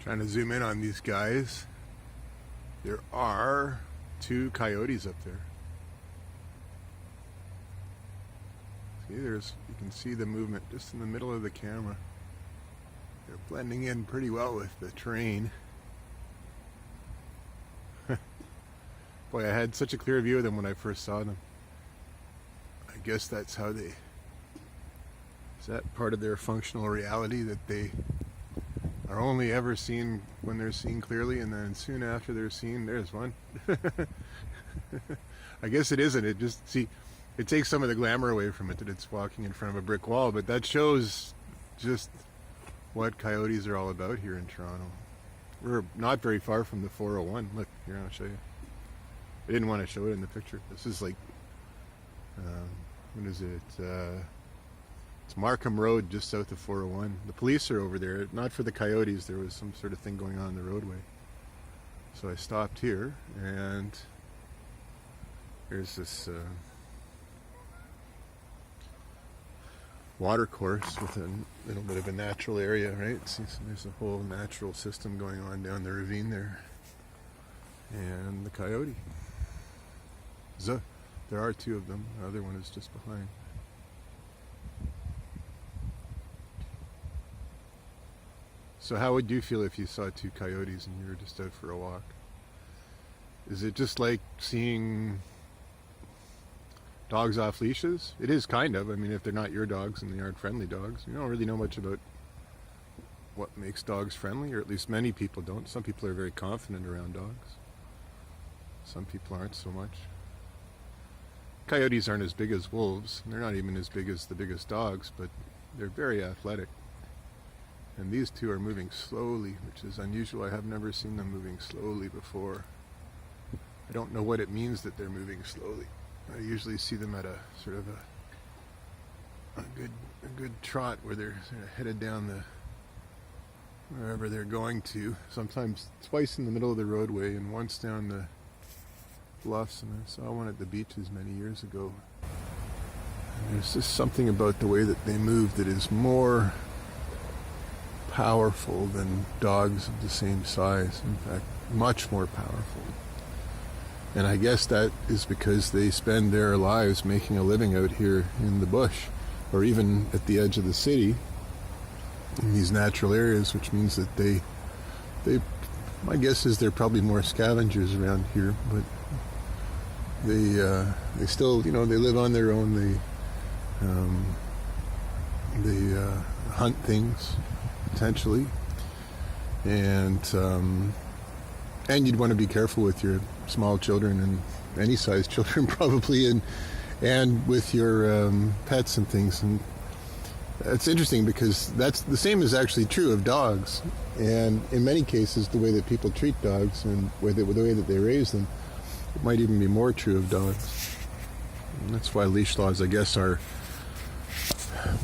Trying to zoom in on these guys. There are 2 coyotes up there. See, you can see the movement just in the middle of the camera. They're blending in pretty well with the terrain. Boy, I had such a clear view of them when I first saw them. I guess that's how is that part of their functional reality, that they are only ever seen when they're seen clearly, and then soon after they're seen, there's one. I guess it isn't. It just, see, it takes some of the glamour away from it that it's walking in front of a brick wall, but that shows just what coyotes are all about here in Toronto. We're not very far from the 401. Look, here, I'll show you. I didn't want to show it in the picture. This is like, what is it? It's Markham Road, just south of 401. The police are over there, not for the coyotes. There was some sort of thing going on the roadway. So I stopped here, and there's this water course with a little bit of a natural area, right? See, so there's a whole natural system going on down the ravine there. And the coyote. There are 2 of them. The other one is just behind. So how would you feel if you saw 2 coyotes and you were just out for a walk? Is it just like seeing dogs off leashes? It is, kind of. I mean, if they're not your dogs and they aren't friendly dogs. You don't really know much about what makes dogs friendly, or at least many people don't. Some people are very confident around dogs. Some people aren't so much. Coyotes aren't as big as wolves. They're not even as big as the biggest dogs, but they're very athletic. And these 2 are moving slowly, which is unusual. I have never seen them moving slowly before. I don't know what it means that they're moving slowly. I usually see them at a sort of a good trot where they're sort of headed down wherever they're going to. Sometimes twice in the middle of the roadway and once down the bluffs, and I saw one at the beaches many years ago. And there's just something about the way that they move that is more powerful than dogs of the same size. In fact, much more powerful. And I guess that is because they spend their lives making a living out here in the bush, or even at the edge of the city, in these natural areas, which means that they my guess is they're probably more scavengers around here, but they still, they live on their own. They hunt things, potentially, and you'd want to be careful with your small children, and any size children probably, and with your pets and things. And it's interesting because that's the same is actually true of dogs, and in many cases the way that people treat dogs and the way that they raise them, it might even be more true of dogs. And that's why leash laws, I guess, are,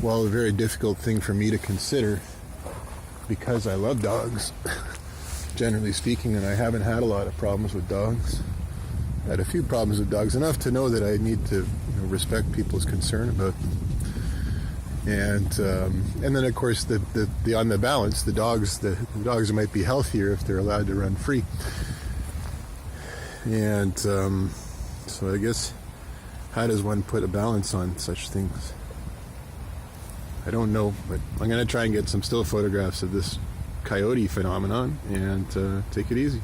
well, a very difficult thing for me to consider, because I love dogs, generally speaking, and I haven't had a lot of problems with dogs. I had a few problems with dogs, enough to know that I need to respect people's concern about them. And then, of course, on the balance, the dogs might be healthier if they're allowed to run free. And so I guess, how does one put a balance on such things? I don't know, but I'm going to try and get some still photographs of this coyote phenomenon and take it easy.